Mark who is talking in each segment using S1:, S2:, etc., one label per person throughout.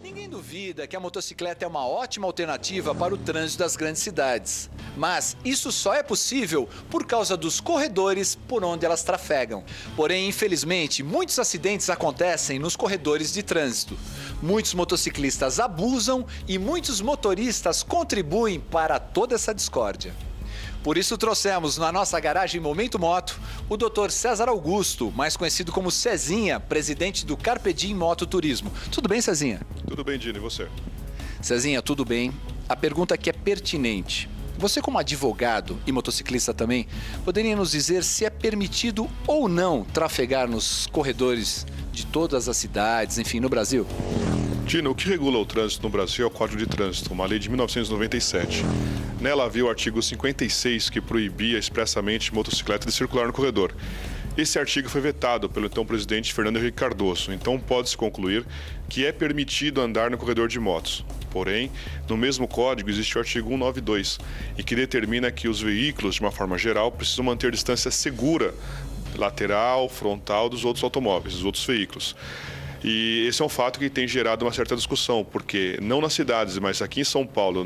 S1: Ninguém duvida que a motocicleta é uma ótima alternativa para o trânsito das grandes cidades. Mas isso só é possível por causa dos corredores por onde elas trafegam. Porém, infelizmente, muitos acidentes acontecem nos corredores de trânsito. Muitos motociclistas abusam e muitos motoristas contribuem para toda essa discórdia. Por isso trouxemos na nossa garagem Momento Moto o Dr. César Augusto, mais conhecido como Cezinha, presidente do Carpe Diem Moto Turismo. Tudo bem, Cezinha?
S2: Tudo bem, Dino, e você?
S1: Cezinha, tudo bem. A pergunta aqui é pertinente. Você, como advogado e motociclista também, poderia nos dizer se é permitido ou não trafegar nos corredores de todas as cidades, enfim, no Brasil?
S2: Dino, o que regula o trânsito no Brasil é o Código de Trânsito, uma lei de 1997. Nela havia o artigo 56, que proibia expressamente motocicleta de circular no corredor. Esse artigo foi vetado pelo então presidente Fernando Henrique Cardoso, então pode-se concluir que é permitido andar no corredor de motos. Porém, no mesmo código existe o artigo 192, e que determina que os veículos, de uma forma geral, precisam manter distância segura lateral, frontal dos outros automóveis, dos outros veículos. E esse é um fato que tem gerado uma certa discussão, porque não nas cidades, mas aqui em São Paulo,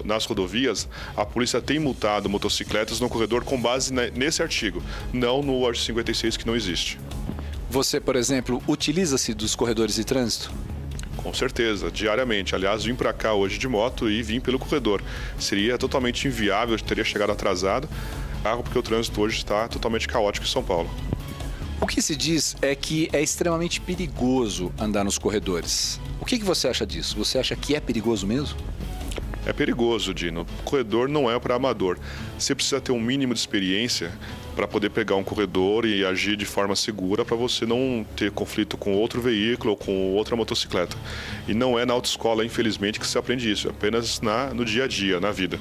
S2: nas rodovias, a polícia tem multado motocicletas no corredor com base nesse artigo, não no artigo 56, que não existe.
S1: Você, por exemplo, utiliza-se dos corredores de trânsito?
S2: Com certeza, diariamente. Aliás, vim para cá hoje de moto e vim pelo corredor. Seria totalmente inviável, eu teria chegado atrasado, porque o trânsito hoje está totalmente caótico em São Paulo.
S1: O que se diz é que é extremamente perigoso andar nos corredores. O que você acha disso? Você acha que é perigoso mesmo?
S2: É perigoso, Dino. O corredor não é para amador. Você precisa ter um mínimo de experiência para poder pegar um corredor e agir de forma segura para você não ter conflito com outro veículo ou com outra motocicleta. E não é na autoescola, infelizmente, que se aprende isso. É apenas no dia a dia, na vida.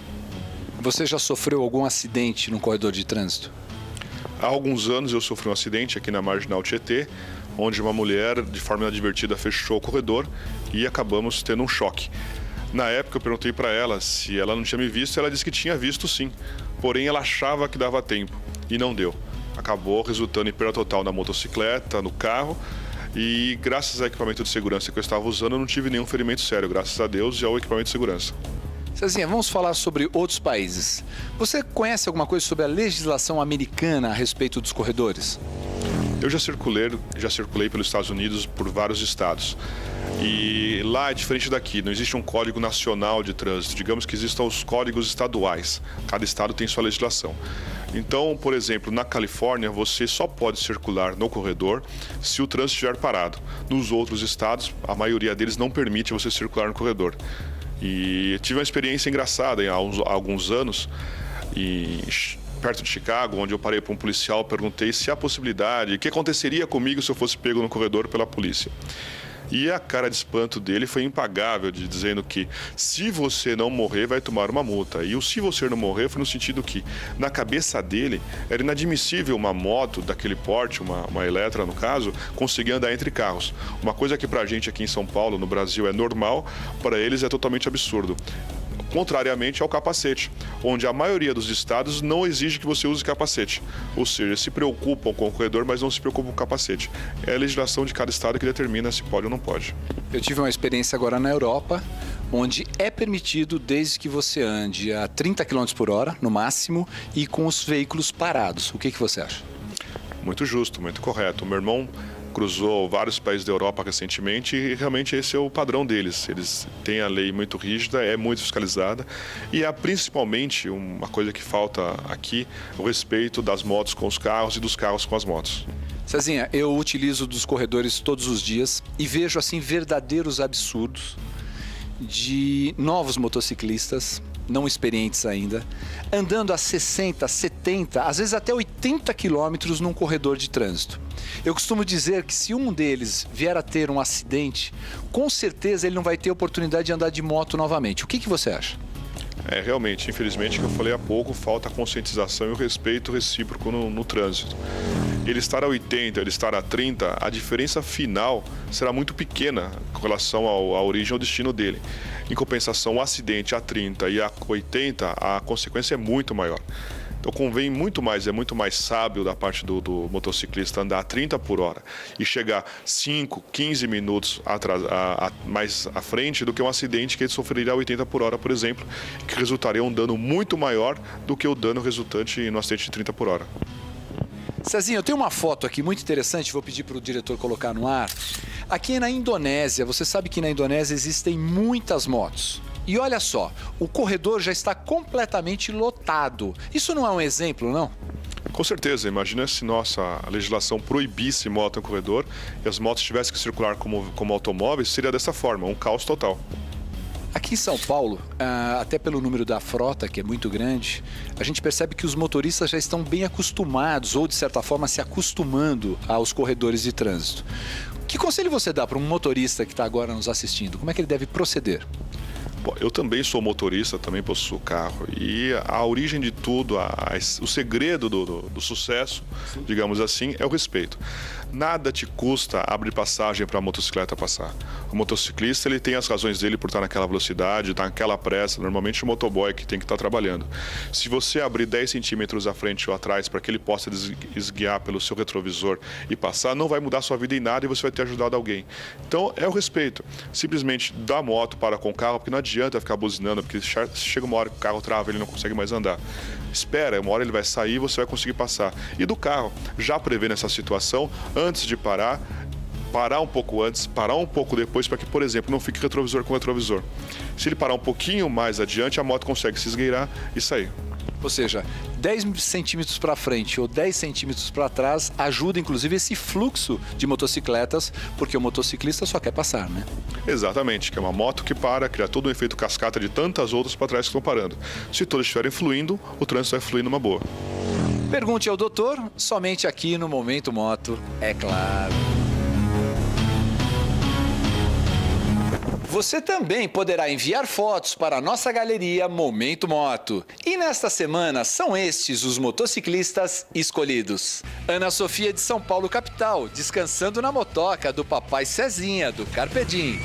S1: Você já sofreu algum acidente no corredor de trânsito?
S2: Há alguns anos eu sofri um acidente aqui na Marginal Tietê, onde uma mulher, de forma inadvertida, fechou o corredor e acabamos tendo um choque. Na época eu perguntei para ela se ela não tinha me visto, ela disse que tinha visto sim, porém ela achava que dava tempo e não deu. Acabou resultando em perda total na motocicleta, no carro, e graças ao equipamento de segurança que eu estava usando eu não tive nenhum ferimento sério, graças a Deus e ao equipamento de segurança.
S1: Cezinha, vamos falar sobre outros países. Você conhece alguma coisa sobre a legislação americana a respeito dos corredores?
S2: Eu já circulei pelos Estados Unidos, por vários estados. E lá é diferente daqui, não existe um código nacional de trânsito. Digamos que existam os códigos estaduais. Cada estado tem sua legislação. Então, por exemplo, na Califórnia, você só pode circular no corredor se o trânsito estiver parado. Nos outros estados, a maioria deles não permite você circular no corredor. E tive uma experiência engraçada há alguns anos, perto de Chicago, onde eu parei para um policial, perguntei se há possibilidade, o que aconteceria comigo se eu fosse pego no corredor pela polícia. E a cara de espanto dele foi impagável, dizendo que se você não morrer, vai tomar uma multa. E o se você não morrer foi no sentido que, na cabeça dele, era inadmissível uma moto daquele porte, uma Eletra no caso, conseguir andar entre carros. Uma coisa que pra gente aqui em São Paulo, no Brasil, é normal, para eles é totalmente absurdo. Contrariamente ao capacete, onde a maioria dos estados não exige que você use capacete. Ou seja, se preocupam com o corredor, mas não se preocupam com o capacete. É a legislação de cada estado que determina se pode ou não pode.
S1: Eu tive uma experiência agora na Europa, onde é permitido desde que você ande a 30 km por hora, no máximo, e com os veículos parados. O que você acha?
S2: Muito justo, muito correto. O meu irmão cruzou vários países da Europa recentemente e realmente esse é o padrão deles. Eles têm a lei muito rígida, é muito fiscalizada e há principalmente uma coisa que falta aqui, o respeito das motos com os carros e dos carros com as motos.
S1: Cezinha, eu utilizo dos corredores todos os dias e vejo assim verdadeiros absurdos de novos motociclistas, não experientes ainda, andando a 60, 70, às vezes até 80 quilômetros num corredor de trânsito. Eu costumo dizer que se um deles vier a ter um acidente, com certeza ele não vai ter oportunidade de andar de moto novamente. O que você acha?
S2: Realmente, infelizmente, que eu falei há pouco, falta a conscientização e o respeito recíproco no trânsito. Ele estar a 80, ele estar a 30, a diferença final será muito pequena com relação à origem ou destino dele. Em compensação, o acidente a 30 e a 80, a consequência é muito maior. Então convém muito mais, é muito mais sábio da parte do motociclista andar a 30 por hora e chegar 5, 15 minutos mais à frente do que um acidente que ele sofreria a 80 por hora, por exemplo, que resultaria um dano muito maior do que o dano resultante no acidente de 30 por hora.
S1: Cezinha, eu tenho uma foto aqui muito interessante, vou pedir para o diretor colocar no ar. Aqui na Indonésia, você sabe que na Indonésia existem muitas motos. E olha só, o corredor já está completamente lotado. Isso não é um exemplo, não?
S2: Com certeza, imagina se nossa legislação proibisse moto em corredor e as motos tivessem que circular como automóveis, seria dessa forma, um caos total.
S1: Aqui em São Paulo, até pelo número da frota, que é muito grande, a gente percebe que os motoristas já estão bem acostumados, ou de certa forma se acostumando aos corredores de trânsito. Que conselho você dá para um motorista que está agora nos assistindo? Como é que ele deve proceder?
S2: Bom, eu também sou motorista, também possuo carro. E a origem de tudo, o segredo do sucesso, digamos assim, é o respeito. Nada te custa abrir passagem para a motocicleta passar. O motociclista ele tem as razões dele por estar naquela velocidade, estar naquela pressa. Normalmente o motoboy que tem que estar trabalhando. Se você abrir 10 centímetros à frente ou atrás para que ele possa esguiar pelo seu retrovisor e passar, não vai mudar a sua vida em nada e você vai ter ajudado alguém. Então é o respeito. Simplesmente dá a moto, para com o carro, porque não adianta ficar buzinando, porque chega uma hora que o carro trava, ele não consegue mais andar. Espera, uma hora ele vai sair e você vai conseguir passar. E do carro, já prevendo essa situação, antes de parar um pouco antes, parar um pouco depois, para que, por exemplo, não fique retrovisor com retrovisor. Se ele parar um pouquinho mais adiante, a moto consegue se esgueirar e sair.
S1: Ou seja, 10 centímetros para frente ou 10 centímetros para trás ajuda, inclusive, esse fluxo de motocicletas, porque o motociclista só quer passar, né?
S2: Exatamente, que é uma moto que para, cria todo um efeito cascata de tantas outras para trás que estão parando. Se todos estiverem fluindo, o trânsito vai fluir numa boa.
S1: Pergunte ao doutor, somente aqui no Momento Moto, é claro. Você também poderá enviar fotos para a nossa galeria Momento Moto. E nesta semana são estes os motociclistas escolhidos. Ana Sofia de São Paulo capital, descansando na motoca do papai Cezinha, do Carpe Diem.